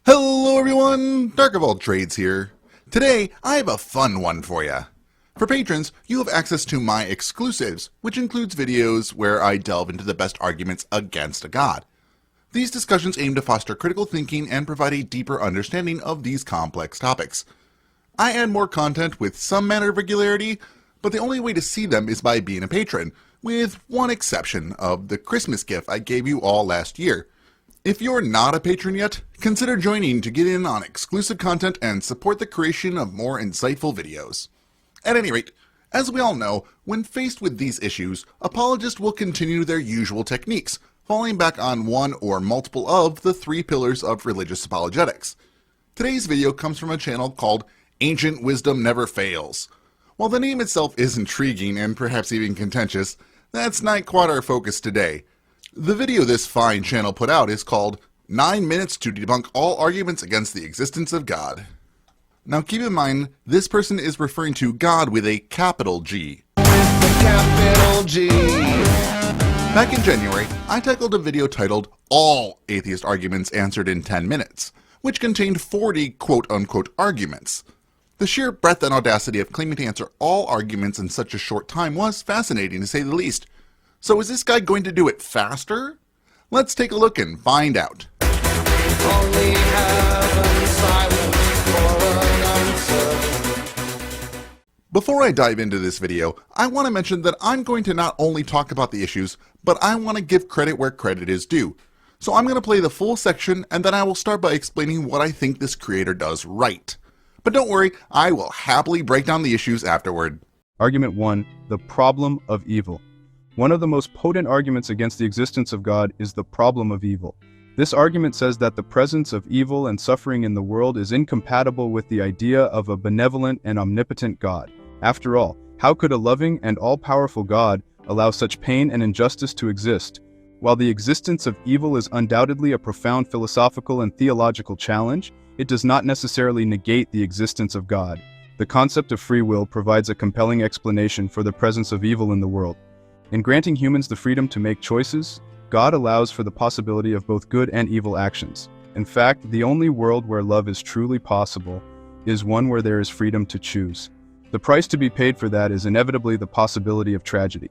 Hello everyone, Dark of All Trades here. Today, I have a fun one for you. For patrons, you have access to my exclusives, which includes videos where I delve into the best arguments against a god. These discussions aim to foster critical thinking and provide a deeper understanding of these complex topics. I add more content with some manner of regularity, but the only way to see them is by being a patron, with one exception of the Christmas gift I gave you all last year. If you're not a patron yet, consider joining to get in on exclusive content and support the creation of more insightful videos. At any rate, as we all know, when faced with these issues, apologists will continue their usual techniques, falling back on one or multiple of the three pillars of religious apologetics. Today's video comes from a channel called Ancient Wisdom Never Fails. While the name itself is intriguing and perhaps even contentious, that's not quite our focus today. The video this fine channel put out is called 9 Minutes to Debunk All Arguments Against the Existence of God. Now keep in mind, this person is referring to God with a capital G. With the capital G. Back in January, I tackled a video titled All Atheist Arguments Answered in 10 Minutes, which contained 40 quote-unquote arguments. The sheer breadth and audacity of claiming to answer all arguments in such a short time was fascinating to say the least. So is this guy going to do it faster? Let's take a look and find out. Only heaven silence for an answer. Before I dive into this video, I want to mention that I'm going to not only talk about the issues, but I want to give credit where credit is due. So I'm going to play the full section and then I will start by explaining what I think this creator does right. But don't worry, I will happily break down the issues afterward. Argument 1. The problem of evil. One of the most potent arguments against the existence of God is the problem of evil. This argument says that the presence of evil and suffering in the world is incompatible with the idea of a benevolent and omnipotent God. After all, how could a loving and all-powerful God allow such pain and injustice to exist? While the existence of evil is undoubtedly a profound philosophical and theological challenge, it does not necessarily negate the existence of God. The concept of free will provides a compelling explanation for the presence of evil in the world. In granting humans the freedom to make choices, God allows for the possibility of both good and evil actions. In fact, the only world where love is truly possible is one where there is freedom to choose. The price to be paid for that is inevitably the possibility of tragedy.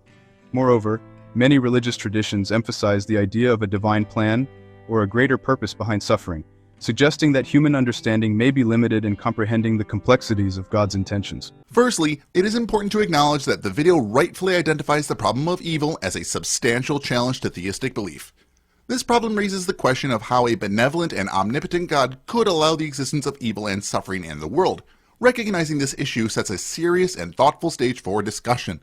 Moreover, many religious traditions emphasize the idea of a divine plan or a greater purpose behind suffering, suggesting that human understanding may be limited in comprehending the complexities of God's intentions. Firstly, it is important to acknowledge that the video rightfully identifies the problem of evil as a substantial challenge to theistic belief. This problem raises the question of how a benevolent and omnipotent God could allow the existence of evil and suffering in the world. Recognizing this issue sets a serious and thoughtful stage for discussion.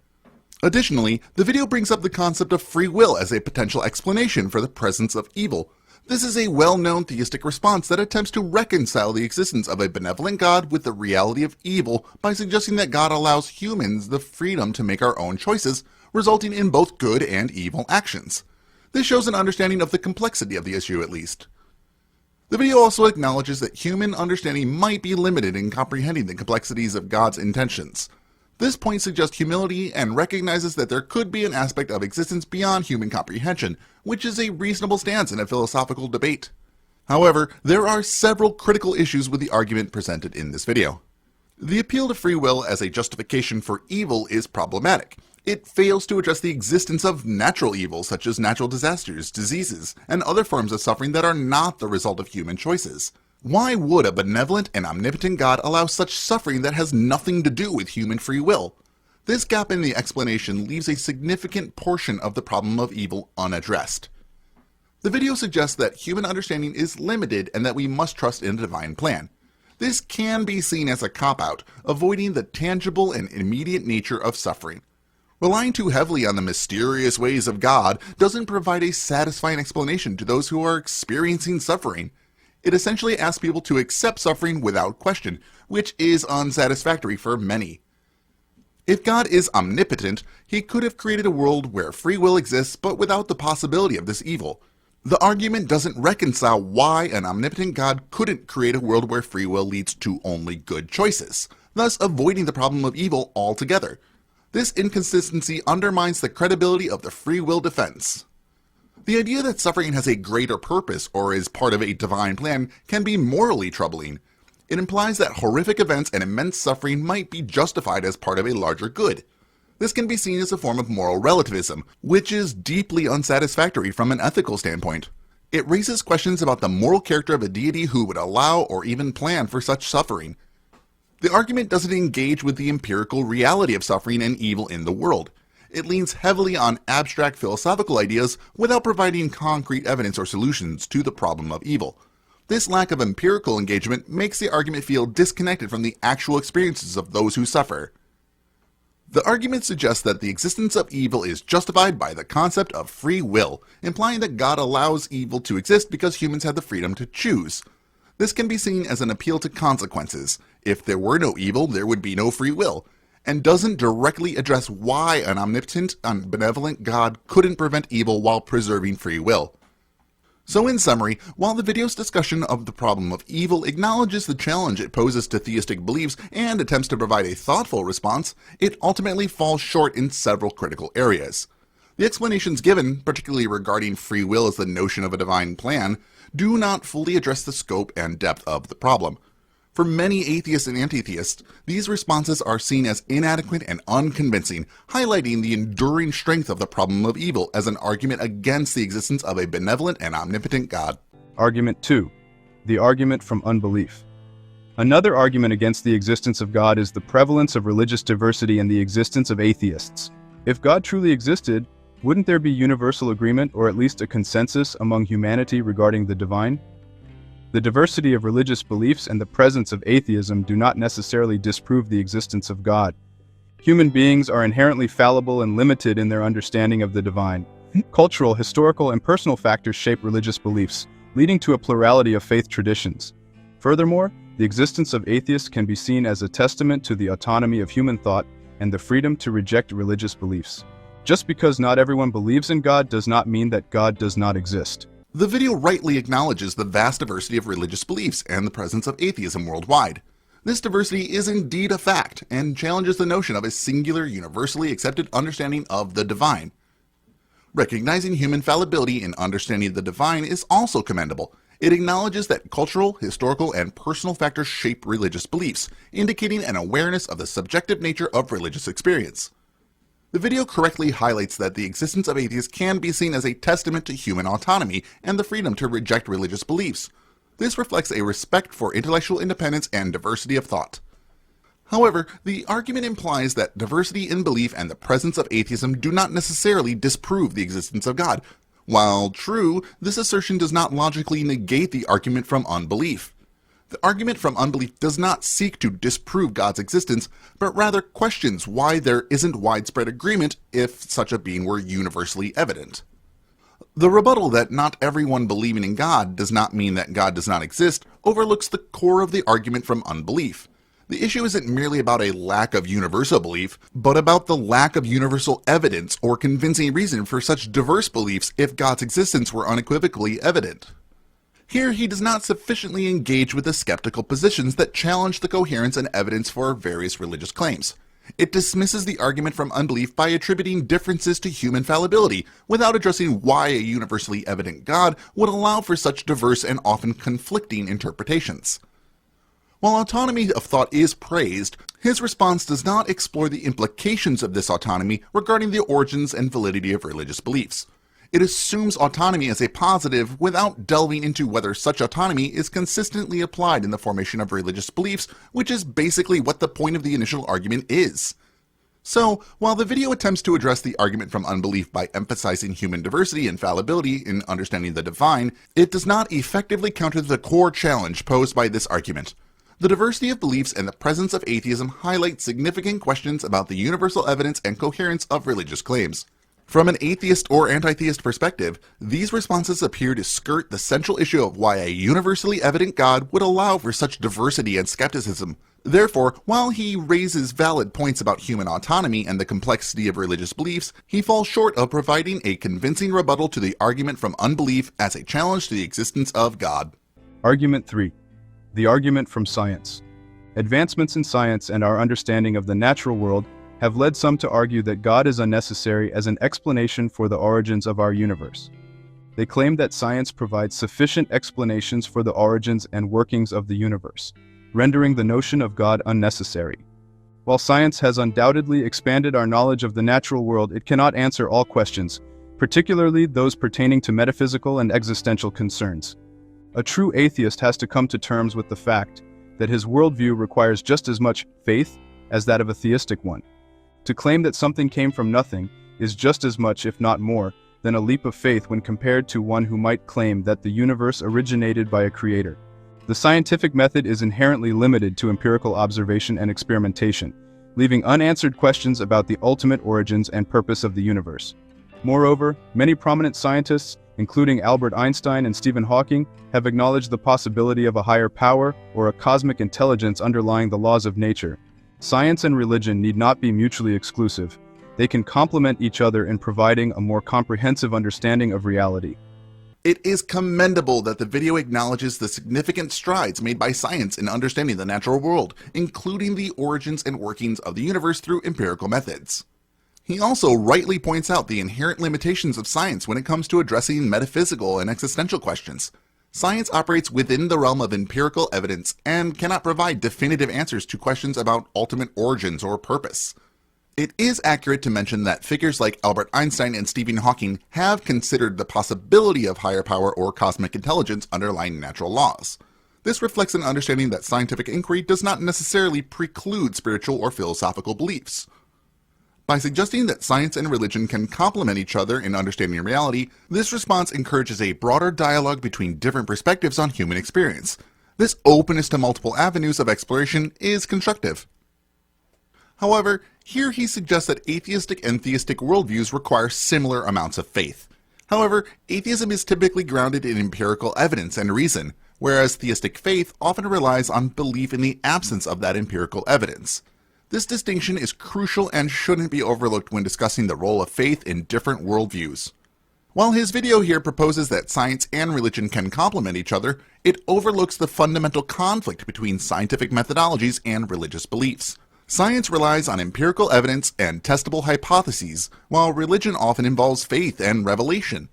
Additionally, the video brings up the concept of free will as a potential explanation for the presence of evil. This is a well-known theistic response that attempts to reconcile the existence of a benevolent God with the reality of evil by suggesting that God allows humans the freedom to make our own choices, resulting in both good and evil actions. This shows an understanding of the complexity of the issue at least. The video also acknowledges that human understanding might be limited in comprehending the complexities of God's intentions. This point suggests humility and recognizes that there could be an aspect of existence beyond human comprehension, which is a reasonable stance in a philosophical debate. However, there are several critical issues with the argument presented in this video. The appeal to free will as a justification for evil is problematic. It fails to address the existence of natural evils such as natural disasters, diseases, and other forms of suffering that are not the result of human choices. Why would a benevolent and omnipotent God allow such suffering that has nothing to do with human free will? This gap in the explanation leaves a significant portion of the problem of evil unaddressed. The video suggests that human understanding is limited and that we must trust in a divine plan. This can be seen as a cop-out, avoiding the tangible and immediate nature of suffering. Relying too heavily on the mysterious ways of God doesn't provide a satisfying explanation to those who are experiencing suffering. It essentially asks people to accept suffering without question, which is unsatisfactory for many. If God is omnipotent, he could have created a world where free will exists but without the possibility of this evil. The argument doesn't reconcile why an omnipotent God couldn't create a world where free will leads to only good choices, thus avoiding the problem of evil altogether. This inconsistency undermines the credibility of the free will defense. The idea that suffering has a greater purpose or is part of a divine plan can be morally troubling. It implies that horrific events and immense suffering might be justified as part of a larger good. This can be seen as a form of moral relativism, which is deeply unsatisfactory from an ethical standpoint. It raises questions about the moral character of a deity who would allow or even plan for such suffering. The argument doesn't engage with the empirical reality of suffering and evil in the world. It leans heavily on abstract philosophical ideas without providing concrete evidence or solutions to the problem of evil. This lack of empirical engagement makes the argument feel disconnected from the actual experiences of those who suffer. The argument suggests that the existence of evil is justified by the concept of free will, implying that God allows evil to exist because humans have the freedom to choose. This can be seen as an appeal to consequences. If there were no evil, there would be no free will, and doesn't directly address why an omnipotent and benevolent God couldn't prevent evil while preserving free will. So in summary, while the video's discussion of the problem of evil acknowledges the challenge it poses to theistic beliefs and attempts to provide a thoughtful response, it ultimately falls short in several critical areas. The explanations given, particularly regarding free will as the notion of a divine plan, do not fully address the scope and depth of the problem. For many atheists and anti-theists, these responses are seen as inadequate and unconvincing, highlighting the enduring strength of the problem of evil as an argument against the existence of a benevolent and omnipotent God. Argument 2. The argument from unbelief. Another argument against the existence of God is the prevalence of religious diversity and the existence of atheists. If God truly existed, wouldn't there be universal agreement or at least a consensus among humanity regarding the divine? The diversity of religious beliefs and the presence of atheism do not necessarily disprove the existence of God. Human beings are inherently fallible and limited in their understanding of the divine. Cultural, historical, and personal factors shape religious beliefs, leading to a plurality of faith traditions. Furthermore, the existence of atheists can be seen as a testament to the autonomy of human thought and the freedom to reject religious beliefs. Just because not everyone believes in God does not mean that God does not exist. The video rightly acknowledges the vast diversity of religious beliefs and the presence of atheism worldwide. This diversity is indeed a fact and challenges the notion of a singular, universally accepted understanding of the divine. Recognizing human fallibility in understanding the divine is also commendable. It acknowledges that cultural, historical, and personal factors shape religious beliefs, indicating an awareness of the subjective nature of religious experience. The video correctly highlights that the existence of atheists can be seen as a testament to human autonomy and the freedom to reject religious beliefs. This reflects a respect for intellectual independence and diversity of thought. However, the argument implies that diversity in belief and the presence of atheism do not necessarily disprove the existence of God. While true, this assertion does not logically negate the argument from unbelief. The argument from unbelief does not seek to disprove God's existence, but rather questions why there isn't widespread agreement if such a being were universally evident. The rebuttal that not everyone believing in God does not mean that God does not exist overlooks the core of the argument from unbelief. The issue isn't merely about a lack of universal belief, but about the lack of universal evidence or convincing reason for such diverse beliefs if God's existence were unequivocally evident. Here, he does not sufficiently engage with the skeptical positions that challenge the coherence and evidence for various religious claims. It dismisses the argument from unbelief by attributing differences to human fallibility, without addressing why a universally evident God would allow for such diverse and often conflicting interpretations. While autonomy of thought is praised, his response does not explore the implications of this autonomy regarding the origins and validity of religious beliefs. It assumes autonomy as a positive without delving into whether such autonomy is consistently applied in the formation of religious beliefs, which is basically what the point of the initial argument is. So, while the video attempts to address the argument from unbelief by emphasizing human diversity and fallibility in understanding the divine, it does not effectively counter the core challenge posed by this argument. The diversity of beliefs and the presence of atheism highlight significant questions about the universal evidence and coherence of religious claims. From an atheist or anti-theist perspective, these responses appear to skirt the central issue of why a universally evident God would allow for such diversity and skepticism. Therefore, while he raises valid points about human autonomy and the complexity of religious beliefs, he falls short of providing a convincing rebuttal to the argument from unbelief as a challenge to the existence of God. Argument 3. The argument from science. Advancements in science and our understanding of the natural world have led some to argue that God is unnecessary as an explanation for the origins of our universe. They claim that science provides sufficient explanations for the origins and workings of the universe, rendering the notion of God unnecessary. While science has undoubtedly expanded our knowledge of the natural world, it cannot answer all questions, particularly those pertaining to metaphysical and existential concerns. A true atheist has to come to terms with the fact that his worldview requires just as much faith as that of a theistic one. To claim that something came from nothing is just as much, if not more, than a leap of faith when compared to one who might claim that the universe originated by a creator. The scientific method is inherently limited to empirical observation and experimentation, leaving unanswered questions about the ultimate origins and purpose of the universe. Moreover, many prominent scientists, including Albert Einstein and Stephen Hawking, have acknowledged the possibility of a higher power or a cosmic intelligence underlying the laws of nature. Science and religion need not be mutually exclusive. They can complement each other in providing a more comprehensive understanding of reality. It is commendable that the video acknowledges the significant strides made by science in understanding the natural world, including the origins and workings of the universe through empirical methods. He also rightly points out the inherent limitations of science when it comes to addressing metaphysical and existential questions. Science operates within the realm of empirical evidence and cannot provide definitive answers to questions about ultimate origins or purpose. It is accurate to mention that figures like Albert Einstein and Stephen Hawking have considered the possibility of higher power or cosmic intelligence underlying natural laws. This reflects an understanding that scientific inquiry does not necessarily preclude spiritual or philosophical beliefs. By suggesting that science and religion can complement each other in understanding reality, this response encourages a broader dialogue between different perspectives on human experience. This openness to multiple avenues of exploration is constructive. However, here he suggests that atheistic and theistic worldviews require similar amounts of faith. However, atheism is typically grounded in empirical evidence and reason, whereas theistic faith often relies on belief in the absence of that empirical evidence. This distinction is crucial and shouldn't be overlooked when discussing the role of faith in different worldviews. While his video here proposes that science and religion can complement each other, it overlooks the fundamental conflict between scientific methodologies and religious beliefs. Science relies on empirical evidence and testable hypotheses, while religion often involves faith and revelation.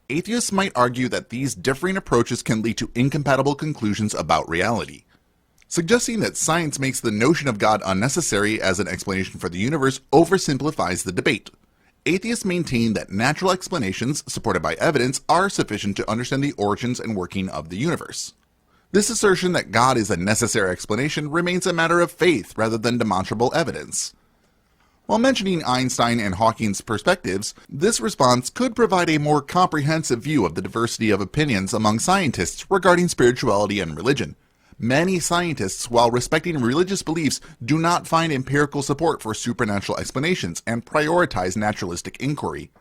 Atheists might argue that these differing approaches can lead to incompatible conclusions about reality. Suggesting that science makes the notion of God unnecessary as an explanation for the universe oversimplifies the debate. Atheists maintain that natural explanations, supported by evidence, are sufficient to understand the origins and working of the universe. This assertion that God is a necessary explanation remains a matter of faith rather than demonstrable evidence. While mentioning Einstein and Hawking's perspectives, this response could provide a more comprehensive view of the diversity of opinions among scientists regarding spirituality and religion. Many scientists, while respecting religious beliefs, do not find empirical support for supernatural explanations and prioritize naturalistic inquiry.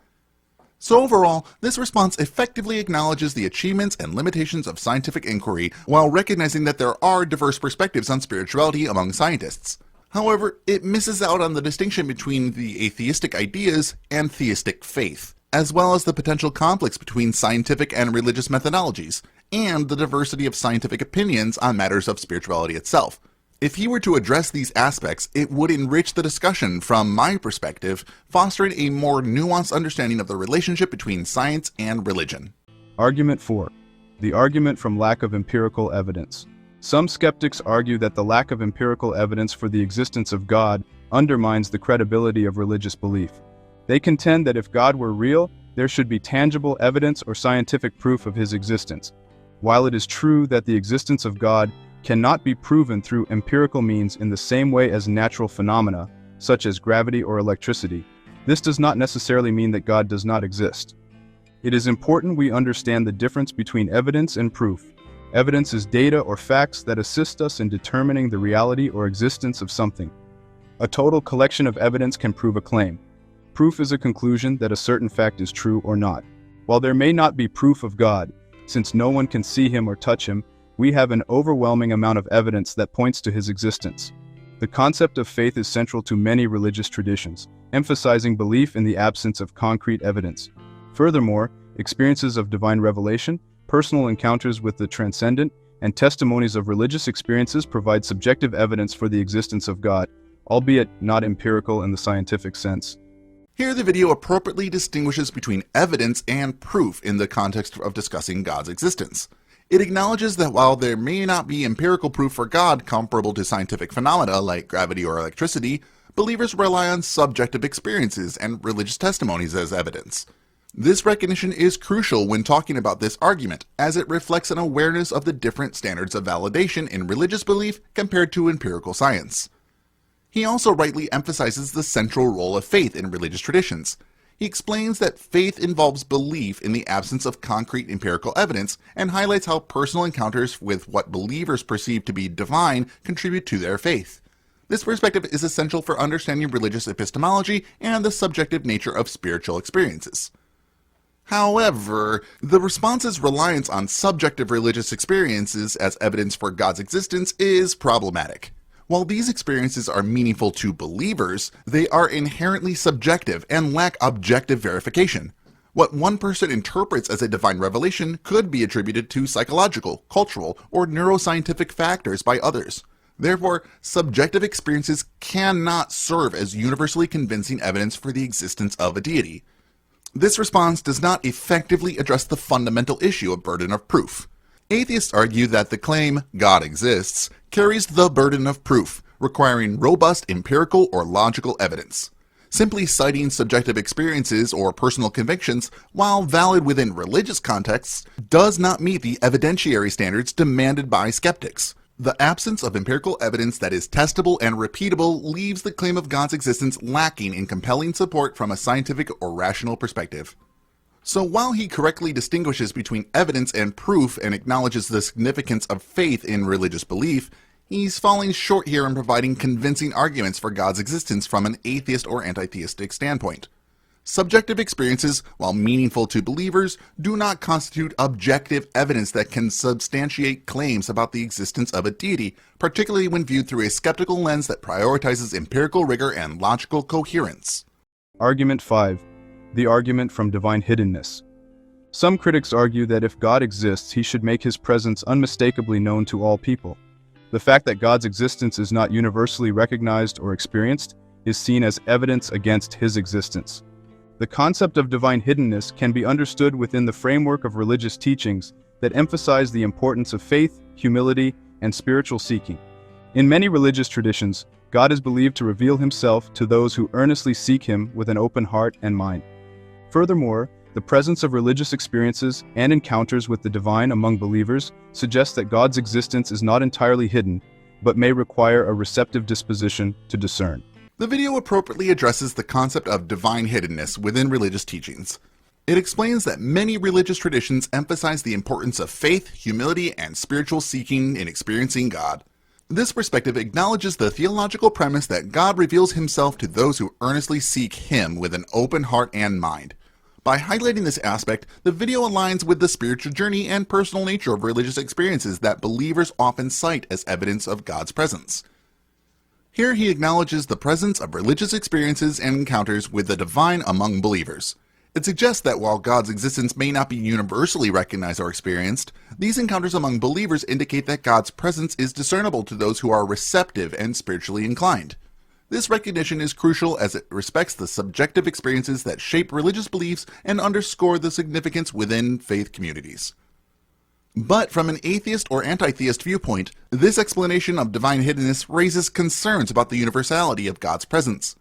So overall, this response effectively acknowledges the achievements and limitations of scientific inquiry while recognizing that there are diverse perspectives on spirituality among scientists. However, it misses out on the distinction between the atheistic ideas and theistic faith, as well as the potential conflicts between scientific and religious methodologies, and the diversity of scientific opinions on matters of spirituality itself. If he were to address these aspects, it would enrich the discussion from my perspective, fostering a more nuanced understanding of the relationship between science and religion. Argument 4. The argument from lack of empirical evidence. Some skeptics argue that the lack of empirical evidence for the existence of God undermines the credibility of religious belief. They contend that if God were real, there should be tangible evidence or scientific proof of his existence. While it is true that the existence of God cannot be proven through empirical means in the same way as natural phenomena, such as gravity or electricity, this does not necessarily mean that God does not exist. It is important we understand the difference between evidence and proof. Evidence is data or facts that assist us in determining the reality or existence of something. A total collection of evidence can prove a claim. Proof is a conclusion that a certain fact is true or not. While there may not be proof of God, since no one can see him or touch him, we have an overwhelming amount of evidence that points to his existence. The concept of faith is central to many religious traditions, emphasizing belief in the absence of concrete evidence. Furthermore, experiences of divine revelation, personal encounters with the transcendent, and testimonies of religious experiences provide subjective evidence for the existence of God, albeit not empirical in the scientific sense. Here the video appropriately distinguishes between evidence and proof in the context of discussing God's existence. It acknowledges that while there may not be empirical proof for God comparable to scientific phenomena like gravity or electricity, believers rely on subjective experiences and religious testimonies as evidence. This recognition is crucial when talking about this argument, as it reflects an awareness of the different standards of validation in religious belief compared to empirical science. He also rightly emphasizes the central role of faith in religious traditions. He explains that faith involves belief in the absence of concrete empirical evidence and highlights how personal encounters with what believers perceive to be divine contribute to their faith. This perspective is essential for understanding religious epistemology and the subjective nature of spiritual experiences. However, the response's reliance on subjective religious experiences as evidence for God's existence is problematic. While these experiences are meaningful to believers, they are inherently subjective and lack objective verification. What one person interprets as a divine revelation could be attributed to psychological, cultural, or neuroscientific factors by others. Therefore, subjective experiences cannot serve as universally convincing evidence for the existence of a deity. This response does not effectively address the fundamental issue of burden of proof. Atheists argue that the claim, God exists, carries the burden of proof, requiring robust empirical or logical evidence. Simply citing subjective experiences or personal convictions, while valid within religious contexts, does not meet the evidentiary standards demanded by skeptics. The absence of empirical evidence that is testable and repeatable leaves the claim of God's existence lacking in compelling support from a scientific or rational perspective. So while he correctly distinguishes between evidence and proof and acknowledges the significance of faith in religious belief, he's falling short here in providing convincing arguments for God's existence from an atheist or anti-theistic standpoint. Subjective experiences, while meaningful to believers, do not constitute objective evidence that can substantiate claims about the existence of a deity, particularly when viewed through a skeptical lens that prioritizes empirical rigor and logical coherence. Argument 5. The argument from divine hiddenness. Some critics argue that if God exists, he should make his presence unmistakably known to all people. The fact that God's existence is not universally recognized or experienced is seen as evidence against his existence. The concept of divine hiddenness can be understood within the framework of religious teachings that emphasize the importance of faith, humility, and spiritual seeking. In many religious traditions, God is believed to reveal himself to those who earnestly seek him with an open heart and mind. Furthermore, the presence of religious experiences and encounters with the divine among believers suggests that God's existence is not entirely hidden, but may require a receptive disposition to discern. The video appropriately addresses the concept of divine hiddenness within religious teachings. It explains that many religious traditions emphasize the importance of faith, humility, and spiritual seeking in experiencing God. This perspective acknowledges the theological premise that God reveals himself to those who earnestly seek him with an open heart and mind. By highlighting this aspect, the video aligns with the spiritual journey and personal nature of religious experiences that believers often cite as evidence of God's presence. Here he acknowledges the presence of religious experiences and encounters with the divine among believers. It suggests that while God's existence may not be universally recognized or experienced, these encounters among believers indicate that God's presence is discernible to those who are receptive and spiritually inclined. This recognition is crucial as it respects the subjective experiences that shape religious beliefs and underscore the significance within faith communities. But from an atheist or anti-theist viewpoint, this explanation of divine hiddenness raises concerns about the universality of God's presence.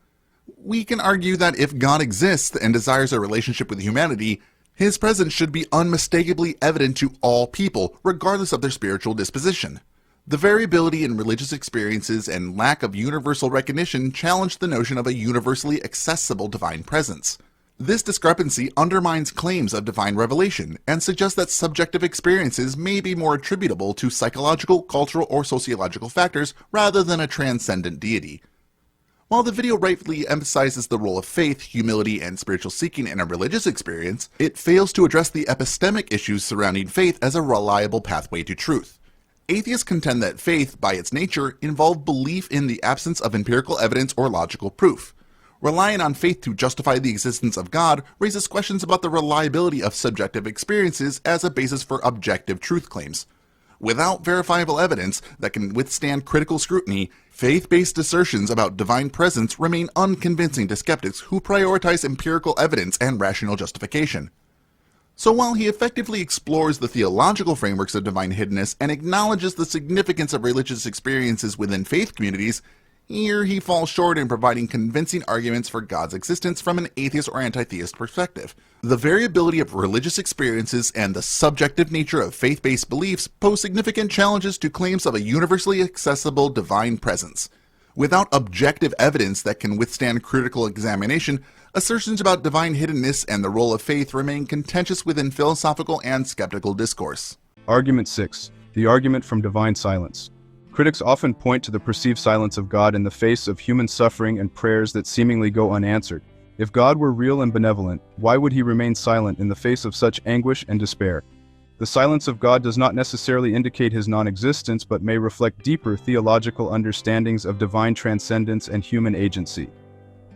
We can argue that if God exists and desires a relationship with humanity, his presence should be unmistakably evident to all people, regardless of their spiritual disposition. The variability in religious experiences and lack of universal recognition challenge the notion of a universally accessible divine presence. This discrepancy undermines claims of divine revelation and suggests that subjective experiences may be more attributable to psychological, cultural, or sociological factors rather than a transcendent deity. While the video rightfully emphasizes the role of faith, humility, and spiritual seeking in a religious experience, it fails to address the epistemic issues surrounding faith as a reliable pathway to truth. Atheists contend that faith, by its nature, involves belief in the absence of empirical evidence or logical proof. Relying on faith to justify the existence of God raises questions about the reliability of subjective experiences as a basis for objective truth claims. Without verifiable evidence that can withstand critical scrutiny, faith-based assertions about divine presence remain unconvincing to skeptics who prioritize empirical evidence and rational justification. So while he effectively explores the theological frameworks of divine hiddenness and acknowledges the significance of religious experiences within faith communities, here he falls short in providing convincing arguments for God's existence from an atheist or anti-theist perspective. The variability of religious experiences and the subjective nature of faith-based beliefs pose significant challenges to claims of a universally accessible divine presence. Without objective evidence that can withstand critical examination, assertions about divine hiddenness and the role of faith remain contentious within philosophical and skeptical discourse. Argument 6. The argument from divine silence. Critics often point to the perceived silence of God in the face of human suffering and prayers that seemingly go unanswered. If God were real and benevolent, why would he remain silent in the face of such anguish and despair? The silence of God does not necessarily indicate his non-existence, but may reflect deeper theological understandings of divine transcendence and human agency.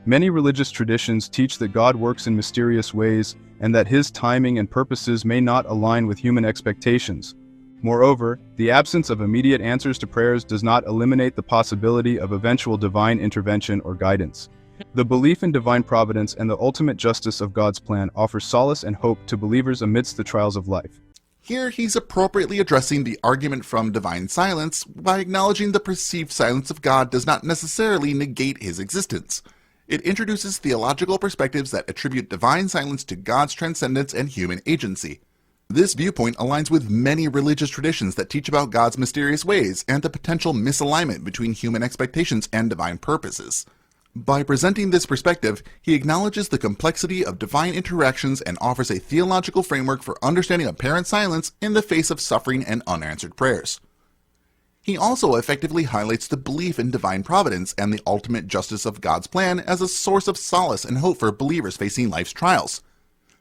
Many religious traditions teach that God works in mysterious ways, and that his timing and purposes may not align with human expectations. Moreover, the absence of immediate answers to prayers does not eliminate the possibility of eventual divine intervention or guidance. The belief in divine providence and the ultimate justice of God's plan offers solace and hope to believers amidst the trials of life. Here he's appropriately addressing the argument from divine silence by acknowledging the perceived silence of God does not necessarily negate his existence. It introduces theological perspectives that attribute divine silence to God's transcendence and human agency. This viewpoint aligns with many religious traditions that teach about God's mysterious ways and the potential misalignment between human expectations and divine purposes. By presenting this perspective, he acknowledges the complexity of divine interactions and offers a theological framework for understanding apparent silence in the face of suffering and unanswered prayers. He also effectively highlights the belief in divine providence and the ultimate justice of God's plan as a source of solace and hope for believers facing life's trials.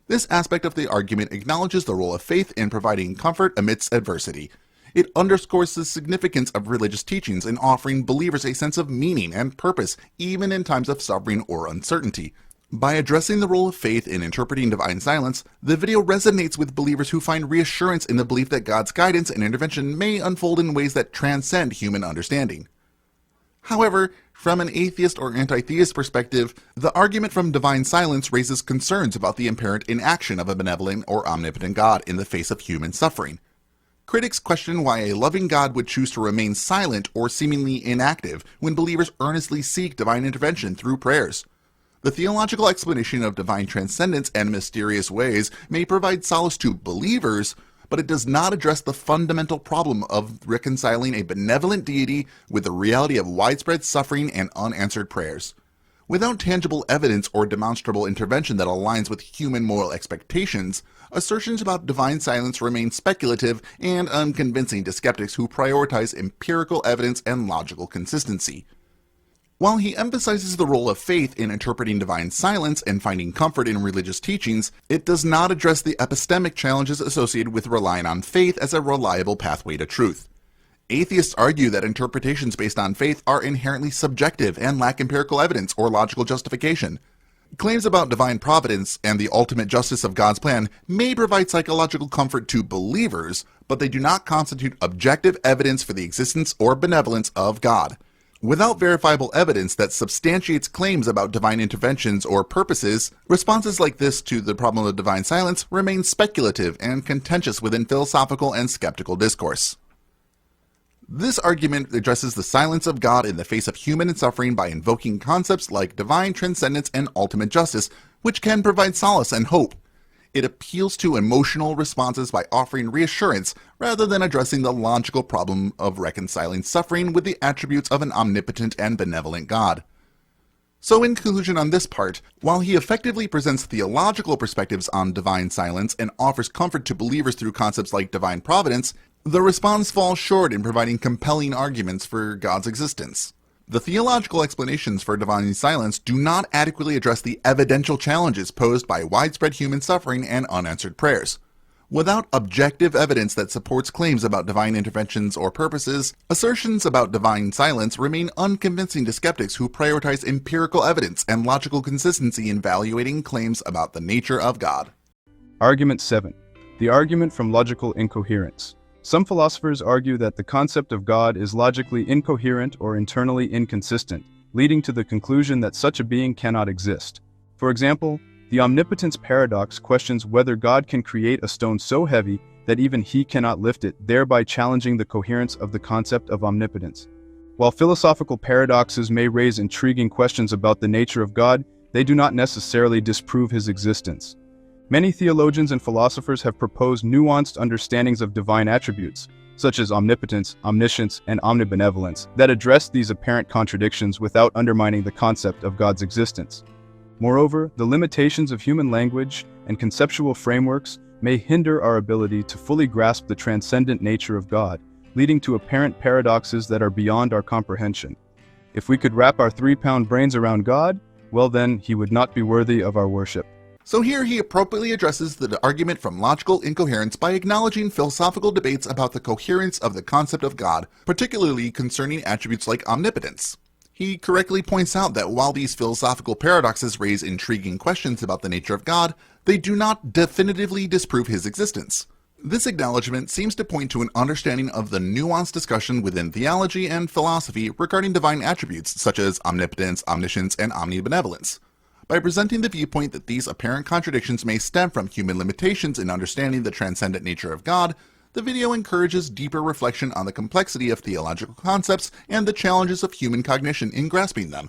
This aspect of the argument acknowledges the role of faith in providing comfort amidst adversity. It underscores the significance of religious teachings in offering believers a sense of meaning and purpose even in times of suffering or uncertainty. By addressing the role of faith in interpreting divine silence, the video resonates with believers who find reassurance in the belief that God's guidance and intervention may unfold in ways that transcend human understanding. However, from an atheist or anti-theist perspective, the argument from divine silence raises concerns about the apparent inaction of a benevolent or omnipotent God in the face of human suffering. Critics question why a loving God would choose to remain silent or seemingly inactive when believers earnestly seek divine intervention through prayers. The theological explanation of divine transcendence and mysterious ways may provide solace to believers, but it does not address the fundamental problem of reconciling a benevolent deity with the reality of widespread suffering and unanswered prayers. Without tangible evidence or demonstrable intervention that aligns with human moral expectations, assertions about divine silence remain speculative and unconvincing to skeptics who prioritize empirical evidence and logical consistency. While he emphasizes the role of faith in interpreting divine silence and finding comfort in religious teachings, it does not address the epistemic challenges associated with relying on faith as a reliable pathway to truth. Atheists argue that interpretations based on faith are inherently subjective and lack empirical evidence or logical justification. Claims about divine providence and the ultimate justice of God's plan may provide psychological comfort to believers, but they do not constitute objective evidence for the existence or benevolence of God. Without verifiable evidence that substantiates claims about divine interventions or purposes, responses like this to the problem of divine silence remain speculative and contentious within philosophical and skeptical discourse. This argument addresses the silence of God in the face of human suffering by invoking concepts like divine transcendence and ultimate justice, which can provide solace and hope. It appeals to emotional responses by offering reassurance rather than addressing the logical problem of reconciling suffering with the attributes of an omnipotent and benevolent God. So in conclusion on this part, while he effectively presents theological perspectives on divine silence and offers comfort to believers through concepts like divine providence, the response falls short in providing compelling arguments for God's existence. The theological explanations for divine silence do not adequately address the evidential challenges posed by widespread human suffering and unanswered prayers. Without objective evidence that supports claims about divine interventions or purposes, assertions about divine silence remain unconvincing to skeptics who prioritize empirical evidence and logical consistency in evaluating claims about the nature of God. Argument 7. The argument from logical incoherence. Some philosophers argue that the concept of God is logically incoherent or internally inconsistent, leading to the conclusion that such a being cannot exist. For example, the omnipotence paradox questions whether God can create a stone so heavy that even he cannot lift it, thereby challenging the coherence of the concept of omnipotence. While philosophical paradoxes may raise intriguing questions about the nature of God, they do not necessarily disprove his existence. Many theologians and philosophers have proposed nuanced understandings of divine attributes, such as omnipotence, omniscience, and omnibenevolence, that address these apparent contradictions without undermining the concept of God's existence. Moreover, the limitations of human language and conceptual frameworks may hinder our ability to fully grasp the transcendent nature of God, leading to apparent paradoxes that are beyond our comprehension. If we could wrap our 3-pound brains around God, well then, he would not be worthy of our worship. So here he appropriately addresses the argument from logical incoherence by acknowledging philosophical debates about the coherence of the concept of God, particularly concerning attributes like omnipotence. He correctly points out that while these philosophical paradoxes raise intriguing questions about the nature of God, they do not definitively disprove his existence. This acknowledgement seems to point to an understanding of the nuanced discussion within theology and philosophy regarding divine attributes such as omnipotence, omniscience, and omnibenevolence. By presenting the viewpoint that these apparent contradictions may stem from human limitations in understanding the transcendent nature of God, the video encourages deeper reflection on the complexity of theological concepts and the challenges of human cognition in grasping them.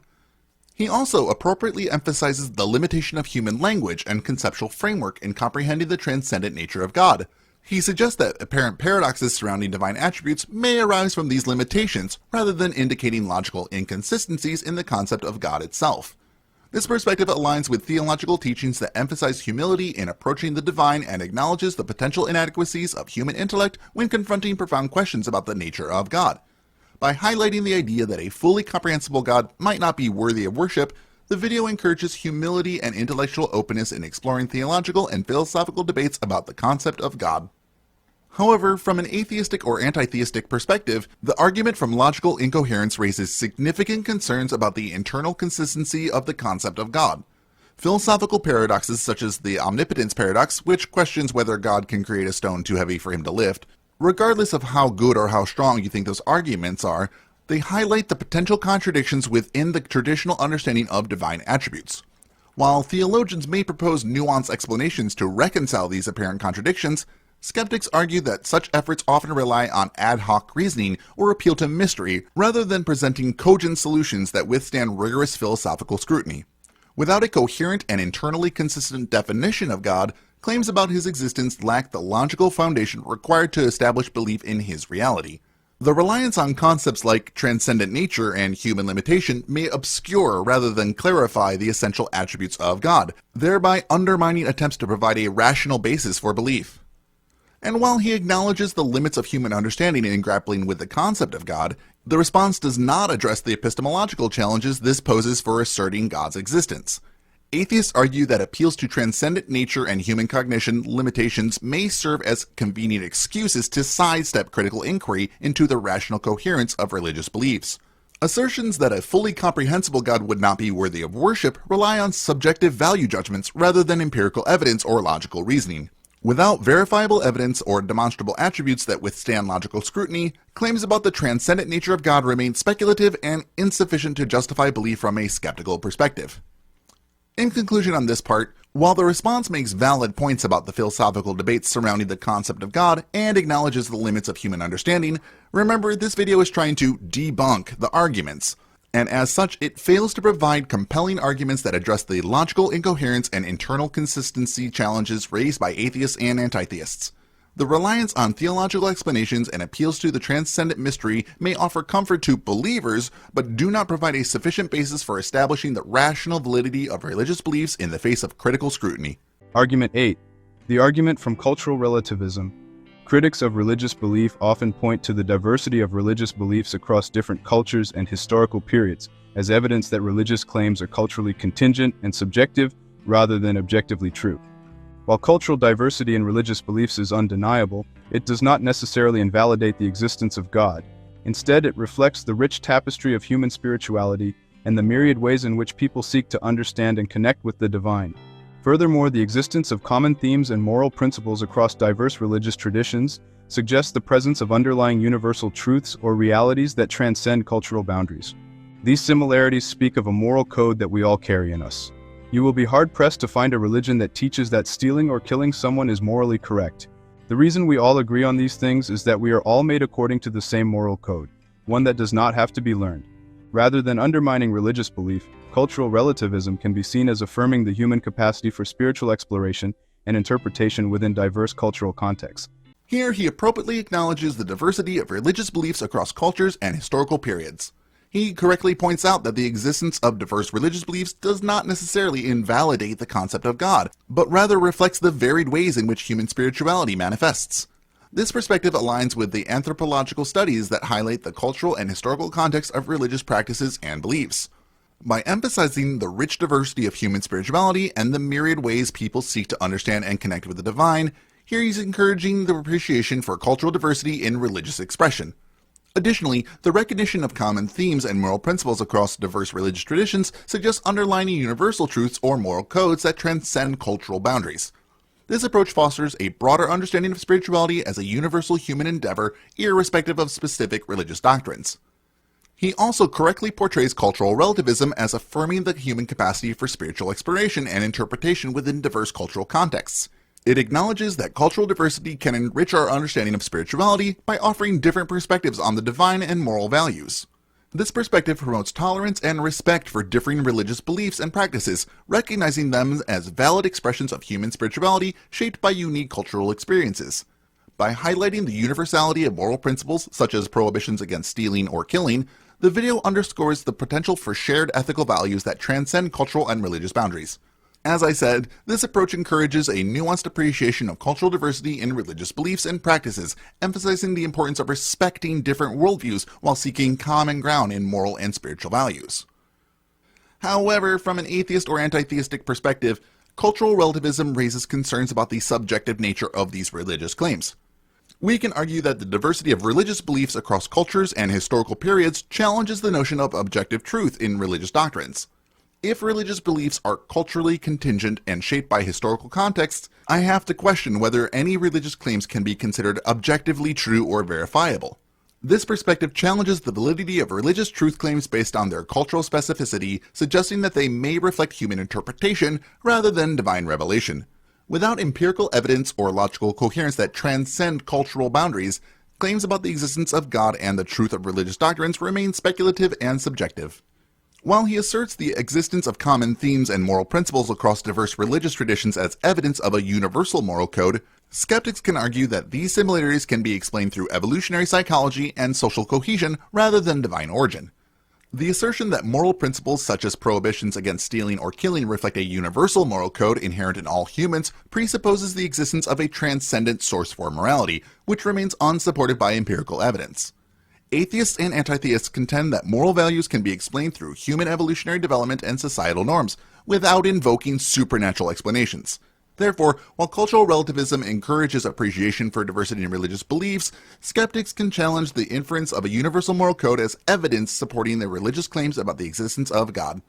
He also appropriately emphasizes the limitation of human language and conceptual framework in comprehending the transcendent nature of God. He suggests that apparent paradoxes surrounding divine attributes may arise from these limitations rather than indicating logical inconsistencies in the concept of God itself. This perspective aligns with theological teachings that emphasize humility in approaching the divine and acknowledges the potential inadequacies of human intellect when confronting profound questions about the nature of God. By highlighting the idea that a fully comprehensible God might not be worthy of worship, the video encourages humility and intellectual openness in exploring theological and philosophical debates about the concept of God. However, from an atheistic or anti-theistic perspective, the argument from logical incoherence raises significant concerns about the internal consistency of the concept of God. Philosophical paradoxes such as the omnipotence paradox, which questions whether God can create a stone too heavy for him to lift, regardless of how good or how strong you think those arguments are, they highlight the potential contradictions within the traditional understanding of divine attributes. While theologians may propose nuanced explanations to reconcile these apparent contradictions, skeptics argue that such efforts often rely on ad hoc reasoning or appeal to mystery rather than presenting cogent solutions that withstand rigorous philosophical scrutiny. Without a coherent and internally consistent definition of God, claims about his existence lack the logical foundation required to establish belief in his reality. The reliance on concepts like transcendent nature and human limitation may obscure rather than clarify the essential attributes of God, thereby undermining attempts to provide a rational basis for belief. And while he acknowledges the limits of human understanding in grappling with the concept of God, the response does not address the epistemological challenges this poses for asserting God's existence. Atheists argue that appeals to transcendent nature and human cognition limitations may serve as convenient excuses to sidestep critical inquiry into the rational coherence of religious beliefs. Assertions that a fully comprehensible God would not be worthy of worship rely on subjective value judgments rather than empirical evidence or logical reasoning. Without verifiable evidence or demonstrable attributes that withstand logical scrutiny, claims about the transcendent nature of God remain speculative and insufficient to justify belief from a skeptical perspective. In conclusion on this part, while the response makes valid points about the philosophical debates surrounding the concept of God and acknowledges the limits of human understanding, remember this video is trying to debunk the arguments, and as such it fails to provide compelling arguments that address the logical incoherence and internal consistency challenges raised by atheists and anti-theists. The reliance on theological explanations and appeals to the transcendent mystery may offer comfort to believers, but do not provide a sufficient basis for establishing the rational validity of religious beliefs in the face of critical scrutiny. Argument 8. The argument from cultural relativism. Critics of religious belief often point to the diversity of religious beliefs across different cultures and historical periods as evidence that religious claims are culturally contingent and subjective rather than objectively true. While cultural diversity in religious beliefs is undeniable, it does not necessarily invalidate the existence of God. Instead, it reflects the rich tapestry of human spirituality and the myriad ways in which people seek to understand and connect with the divine. Furthermore, the existence of common themes and moral principles across diverse religious traditions suggests the presence of underlying universal truths or realities that transcend cultural boundaries. These similarities speak of a moral code that we all carry in us. You will be hard-pressed to find a religion that teaches that stealing or killing someone is morally correct. The reason we all agree on these things is that we are all made according to the same moral code, one that does not have to be learned. Rather than undermining religious belief, cultural relativism can be seen as affirming the human capacity for spiritual exploration and interpretation within diverse cultural contexts. Here he appropriately acknowledges the diversity of religious beliefs across cultures and historical periods. He correctly points out that the existence of diverse religious beliefs does not necessarily invalidate the concept of God, but rather reflects the varied ways in which human spirituality manifests. This perspective aligns with the anthropological studies that highlight the cultural and historical context of religious practices and beliefs. By emphasizing the rich diversity of human spirituality and the myriad ways people seek to understand and connect with the divine, here he's encouraging the appreciation for cultural diversity in religious expression. Additionally, the recognition of common themes and moral principles across diverse religious traditions suggests underlying universal truths or moral codes that transcend cultural boundaries. This approach fosters a broader understanding of spirituality as a universal human endeavor, irrespective of specific religious doctrines. He also correctly portrays cultural relativism as affirming the human capacity for spiritual exploration and interpretation within diverse cultural contexts. It acknowledges that cultural diversity can enrich our understanding of spirituality by offering different perspectives on the divine and moral values. This perspective promotes tolerance and respect for differing religious beliefs and practices, recognizing them as valid expressions of human spirituality shaped by unique cultural experiences. By highlighting the universality of moral principles such as prohibitions against stealing or killing, the video underscores the potential for shared ethical values that transcend cultural and religious boundaries. As I said, this approach encourages a nuanced appreciation of cultural diversity in religious beliefs and practices, emphasizing the importance of respecting different worldviews while seeking common ground in moral and spiritual values. However, from an atheist or anti-theistic perspective, cultural relativism raises concerns about the subjective nature of these religious claims. We can argue that the diversity of religious beliefs across cultures and historical periods challenges the notion of objective truth in religious doctrines. If religious beliefs are culturally contingent and shaped by historical contexts, I have to question whether any religious claims can be considered objectively true or verifiable. This perspective challenges the validity of religious truth claims based on their cultural specificity, suggesting that they may reflect human interpretation rather than divine revelation. Without empirical evidence or logical coherence that transcend cultural boundaries, claims about the existence of God and the truth of religious doctrines remain speculative and subjective. While he asserts the existence of common themes and moral principles across diverse religious traditions as evidence of a universal moral code, skeptics can argue that these similarities can be explained through evolutionary psychology and social cohesion rather than divine origin. The assertion that moral principles such as prohibitions against stealing or killing reflect a universal moral code inherent in all humans presupposes the existence of a transcendent source for morality, which remains unsupported by empirical evidence. Atheists and anti-theists contend that moral values can be explained through human evolutionary development and societal norms, without invoking supernatural explanations. Therefore, while cultural relativism encourages appreciation for diversity in religious beliefs, skeptics can challenge the inference of a universal moral code as evidence supporting their religious claims about the existence of God.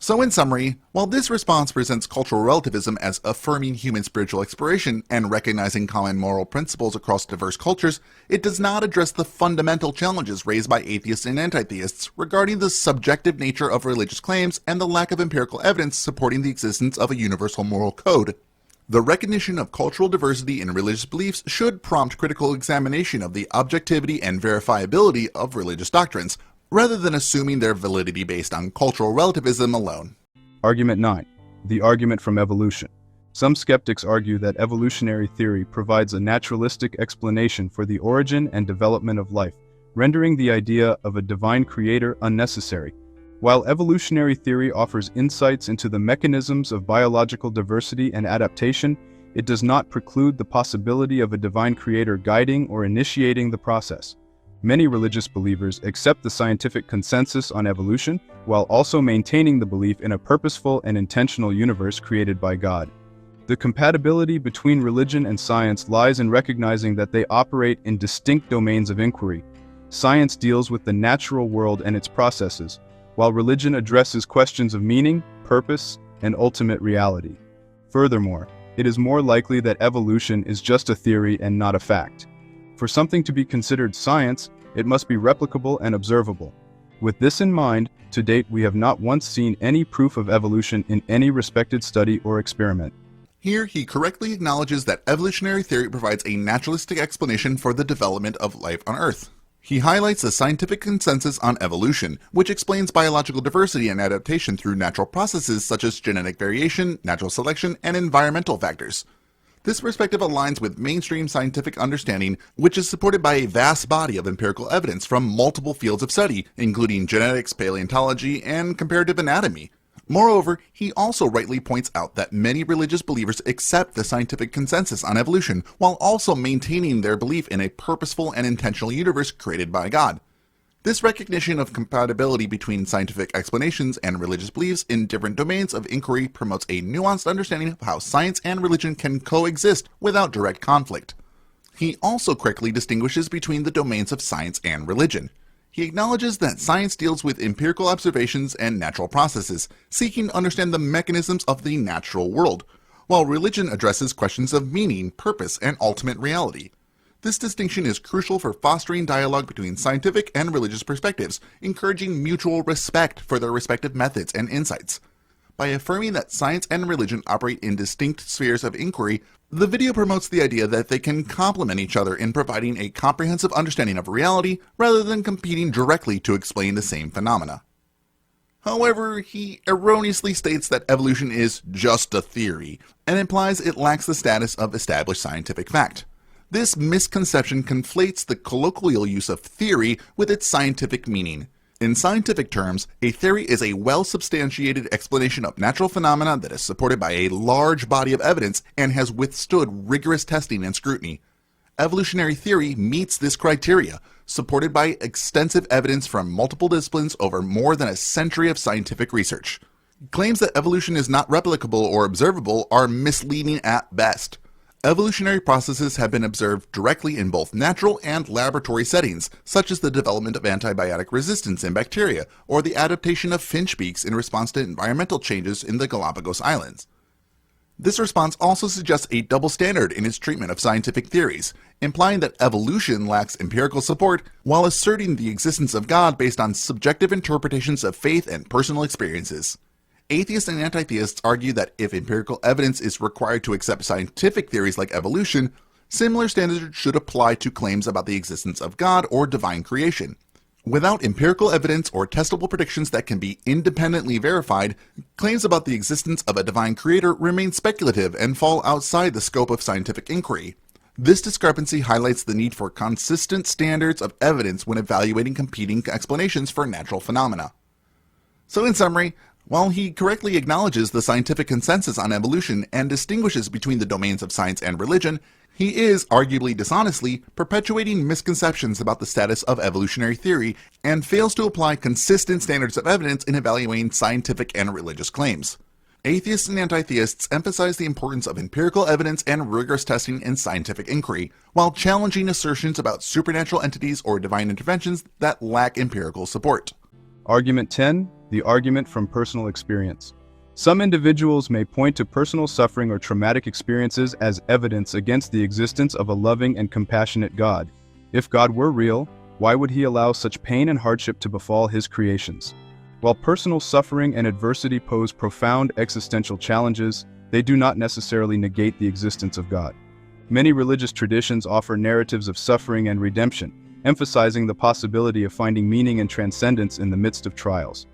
So in summary, while this response presents cultural relativism as affirming human spiritual exploration and recognizing common moral principles across diverse cultures, it does not address the fundamental challenges raised by atheists and anti-theists regarding the subjective nature of religious claims and the lack of empirical evidence supporting the existence of a universal moral code. The recognition of cultural diversity in religious beliefs should prompt critical examination of the objectivity and verifiability of religious doctrines, rather than assuming their validity based on cultural relativism alone. Argument 9. The argument from evolution. Some skeptics argue that evolutionary theory provides a naturalistic explanation for the origin and development of life, rendering the idea of a divine creator unnecessary. While evolutionary theory offers insights into the mechanisms of biological diversity and adaptation, it does not preclude the possibility of a divine creator guiding or initiating the process. Many religious believers accept the scientific consensus on evolution, while also maintaining the belief in a purposeful and intentional universe created by God. The compatibility between religion and science lies in recognizing that they operate in distinct domains of inquiry. Science deals with the natural world and its processes, while religion addresses questions of meaning, purpose, and ultimate reality. Furthermore, it is more likely that evolution is just a theory and not a fact. For something to be considered science, it must be replicable and observable. With this in mind, to date we have not once seen any proof of evolution in any respected study or experiment. Here, he correctly acknowledges that evolutionary theory provides a naturalistic explanation for the development of life on Earth. He highlights the scientific consensus on evolution, which explains biological diversity and adaptation through natural processes such as genetic variation, natural selection, and environmental factors. This perspective aligns with mainstream scientific understanding, which is supported by a vast body of empirical evidence from multiple fields of study, including genetics, paleontology, and comparative anatomy. Moreover, he also rightly points out that many religious believers accept the scientific consensus on evolution while also maintaining their belief in a purposeful and intentional universe created by God. This recognition of compatibility between scientific explanations and religious beliefs in different domains of inquiry promotes a nuanced understanding of how science and religion can coexist without direct conflict. He also correctly distinguishes between the domains of science and religion. He acknowledges that science deals with empirical observations and natural processes, seeking to understand the mechanisms of the natural world, while religion addresses questions of meaning, purpose, and ultimate reality. This distinction is crucial for fostering dialogue between scientific and religious perspectives, encouraging mutual respect for their respective methods and insights. By affirming that science and religion operate in distinct spheres of inquiry, the video promotes the idea that they can complement each other in providing a comprehensive understanding of reality rather than competing directly to explain the same phenomena. However, he erroneously states that evolution is just a theory, and implies it lacks the status of established scientific fact. This misconception conflates the colloquial use of theory with its scientific meaning. In scientific terms, a theory is a well-substantiated explanation of natural phenomena that is supported by a large body of evidence and has withstood rigorous testing and scrutiny. Evolutionary theory meets this criteria, supported by extensive evidence from multiple disciplines over more than a century of scientific research. Claims that evolution is not replicable or observable are misleading at best. Evolutionary processes have been observed directly in both natural and laboratory settings, such as the development of antibiotic resistance in bacteria or the adaptation of finch beaks in response to environmental changes in the Galapagos Islands. This response also suggests a double standard in its treatment of scientific theories, implying that evolution lacks empirical support while asserting the existence of God based on subjective interpretations of faith and personal experiences. Atheists and anti-theists argue that if empirical evidence is required to accept scientific theories like evolution, similar standards should apply to claims about the existence of God or divine creation. Without empirical evidence or testable predictions that can be independently verified, claims about the existence of a divine creator remain speculative and fall outside the scope of scientific inquiry. This discrepancy highlights the need for consistent standards of evidence when evaluating competing explanations for natural phenomena. So in summary, while he correctly acknowledges the scientific consensus on evolution and distinguishes between the domains of science and religion, he is, arguably dishonestly, perpetuating misconceptions about the status of evolutionary theory and fails to apply consistent standards of evidence in evaluating scientific and religious claims. Atheists and anti-theists emphasize the importance of empirical evidence and rigorous testing in scientific inquiry, while challenging assertions about supernatural entities or divine interventions that lack empirical support. Argument 10. The argument from personal experience. Some individuals may point to personal suffering or traumatic experiences as evidence against the existence of a loving and compassionate God. If God were real, why would he allow such pain and hardship to befall his creations? While personal suffering and adversity pose profound existential challenges, they do not necessarily negate the existence of God. Many religious traditions offer narratives of suffering and redemption, emphasizing the possibility of finding meaning and transcendence in the midst of trials.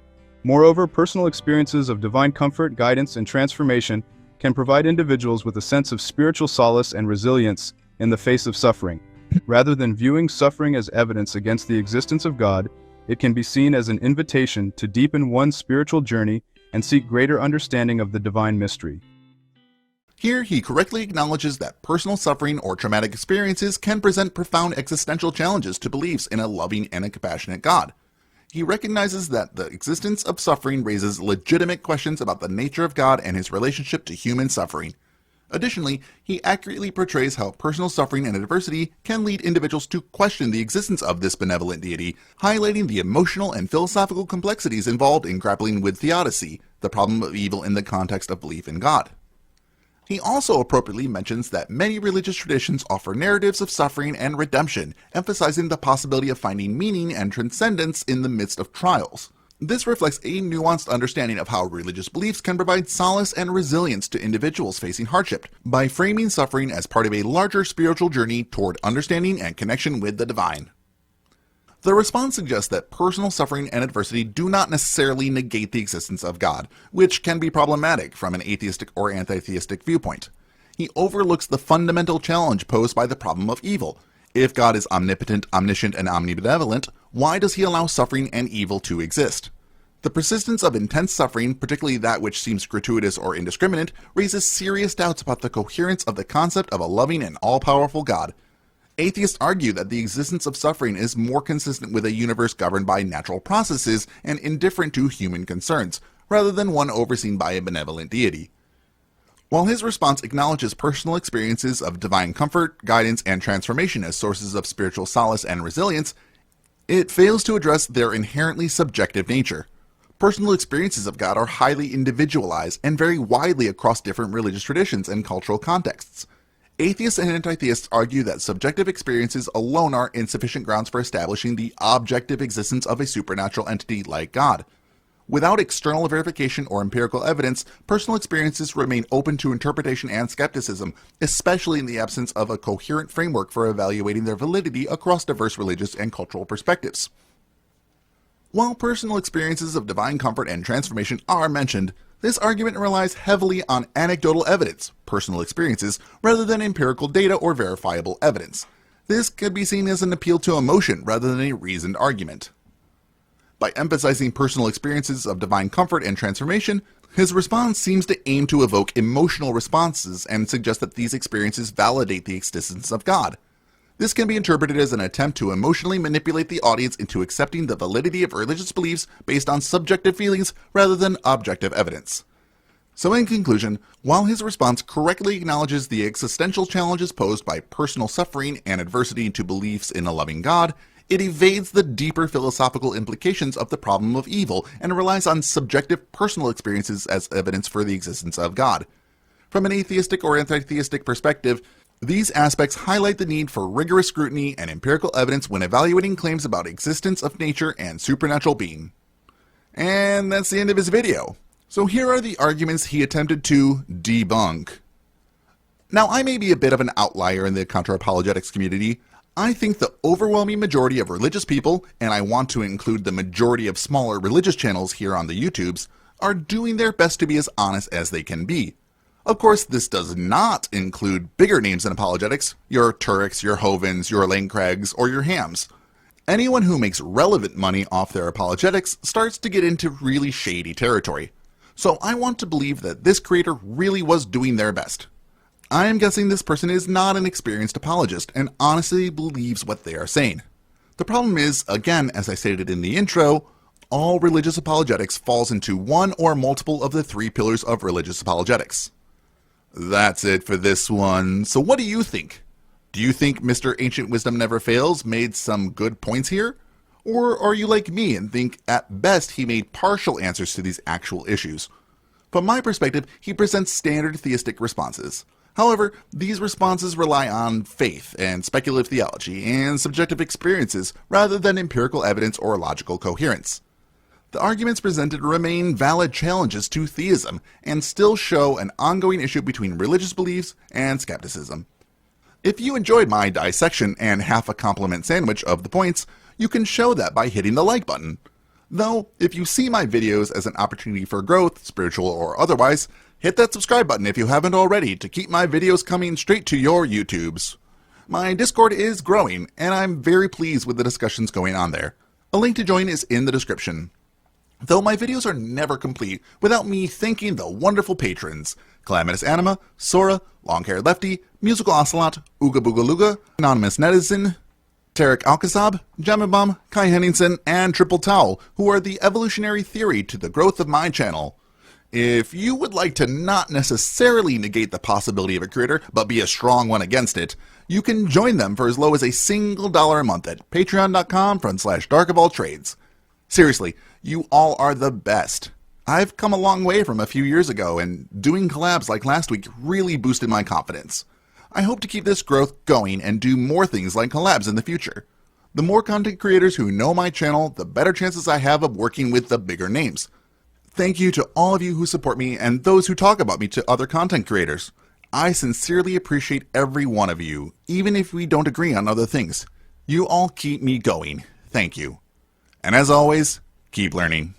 Moreover, personal experiences of divine comfort, guidance, and transformation can provide individuals with a sense of spiritual solace and resilience in the face of suffering. Rather than viewing suffering as evidence against the existence of God, it can be seen as an invitation to deepen one's spiritual journey and seek greater understanding of the divine mystery. Here, he correctly acknowledges that personal suffering or traumatic experiences can present profound existential challenges to beliefs in a loving and a compassionate God. He recognizes that the existence of suffering raises legitimate questions about the nature of God and his relationship to human suffering. Additionally, he accurately portrays how personal suffering and adversity can lead individuals to question the existence of this benevolent deity, highlighting the emotional and philosophical complexities involved in grappling with theodicy, the problem of evil in the context of belief in God. He also appropriately mentions that many religious traditions offer narratives of suffering and redemption, emphasizing the possibility of finding meaning and transcendence in the midst of trials. This reflects a nuanced understanding of how religious beliefs can provide solace and resilience to individuals facing hardship, by framing suffering as part of a larger spiritual journey toward understanding and connection with the divine. The response suggests that personal suffering and adversity do not necessarily negate the existence of God, which can be problematic from an atheistic or anti-theistic viewpoint. He overlooks the fundamental challenge posed by the problem of evil. If God is omnipotent, omniscient, and omnibenevolent, why does he allow suffering and evil to exist? The persistence of intense suffering, particularly that which seems gratuitous or indiscriminate, raises serious doubts about the coherence of the concept of a loving and all-powerful God. Atheists argue that the existence of suffering is more consistent with a universe governed by natural processes and indifferent to human concerns, rather than one overseen by a benevolent deity. While his response acknowledges personal experiences of divine comfort, guidance, and transformation as sources of spiritual solace and resilience, it fails to address their inherently subjective nature. Personal experiences of God are highly individualized and vary widely across different religious traditions and cultural contexts. Atheists and anti-theists argue that subjective experiences alone are insufficient grounds for establishing the objective existence of a supernatural entity like God. Without external verification or empirical evidence, personal experiences remain open to interpretation and skepticism, especially in the absence of a coherent framework for evaluating their validity across diverse religious and cultural perspectives. While personal experiences of divine comfort and transformation are mentioned, this argument relies heavily on anecdotal evidence, personal experiences, rather than empirical data or verifiable evidence. This could be seen as an appeal to emotion rather than a reasoned argument. By emphasizing personal experiences of divine comfort and transformation, his response seems to aim to evoke emotional responses and suggest that these experiences validate the existence of God. This can be interpreted as an attempt to emotionally manipulate the audience into accepting the validity of religious beliefs based on subjective feelings rather than objective evidence. So in conclusion, while his response correctly acknowledges the existential challenges posed by personal suffering and adversity to beliefs in a loving God, it evades the deeper philosophical implications of the problem of evil and relies on subjective personal experiences as evidence for the existence of God. From an atheistic or anti-theistic perspective, these aspects highlight the need for rigorous scrutiny and empirical evidence when evaluating claims about existence of nature and supernatural being. And that's the end of his video. So here are the arguments he attempted to debunk. Now, I may be a bit of an outlier in the counter-apologetics community. I think the overwhelming majority of religious people, and I want to include the majority of smaller religious channels here on the YouTubes, are doing their best to be as honest as they can be. Of course, this does not include bigger names in apologetics, your Turek's, your Hovens, your Lane Craigs, or your Hams. Anyone who makes relevant money off their apologetics starts to get into really shady territory. So I want to believe that this creator really was doing their best. I am guessing this person is not an experienced apologist and honestly believes what they are saying. The problem is, again, as I stated in the intro, all religious apologetics falls into one or multiple of the three pillars of religious apologetics. That's it for this one. So what do you think? Do you think Mr. Ancient Wisdom Never Fails made some good points here? Or are you like me and think at best he made partial answers to these actual issues? From my perspective, he presents standard theistic responses. However, these responses rely on faith and speculative theology and subjective experiences rather than empirical evidence or logical coherence. The arguments presented remain valid challenges to theism and still show an ongoing issue between religious beliefs and skepticism. If you enjoyed my dissection and half a compliment sandwich of the points, you can show that by hitting the like button. Though, if you see my videos as an opportunity for growth, spiritual or otherwise, hit that subscribe button if you haven't already to keep my videos coming straight to your YouTubes. My Discord is growing, and I'm very pleased with the discussions going on there. A link to join is in the description. Though my videos are never complete without me thanking the wonderful patrons, Calamitous Anima, Sora, Long-Haired Lefty, Musical Ocelot, Ooga Booga Luga, Anonymous Netizen, Tarek Alkazab, Jamabum, Kai Henningsen, and Triple Towel, who are the evolutionary theory to the growth of my channel. If you would like to not necessarily negate the possibility of a creator, but be a strong one against it, you can join them for as low as $1 a month at patreon.com/darkofalltrades. Seriously, you all are the best. I've come a long way from a few years ago, and doing collabs like last week really boosted my confidence. I hope to keep this growth going and do more things like collabs in the future. The more content creators who know my channel, the better chances I have of working with the bigger names. Thank you to all of you who support me and those who talk about me to other content creators. I sincerely appreciate every one of you, even if we don't agree on other things. You all keep me going. Thank you. And as always, keep learning.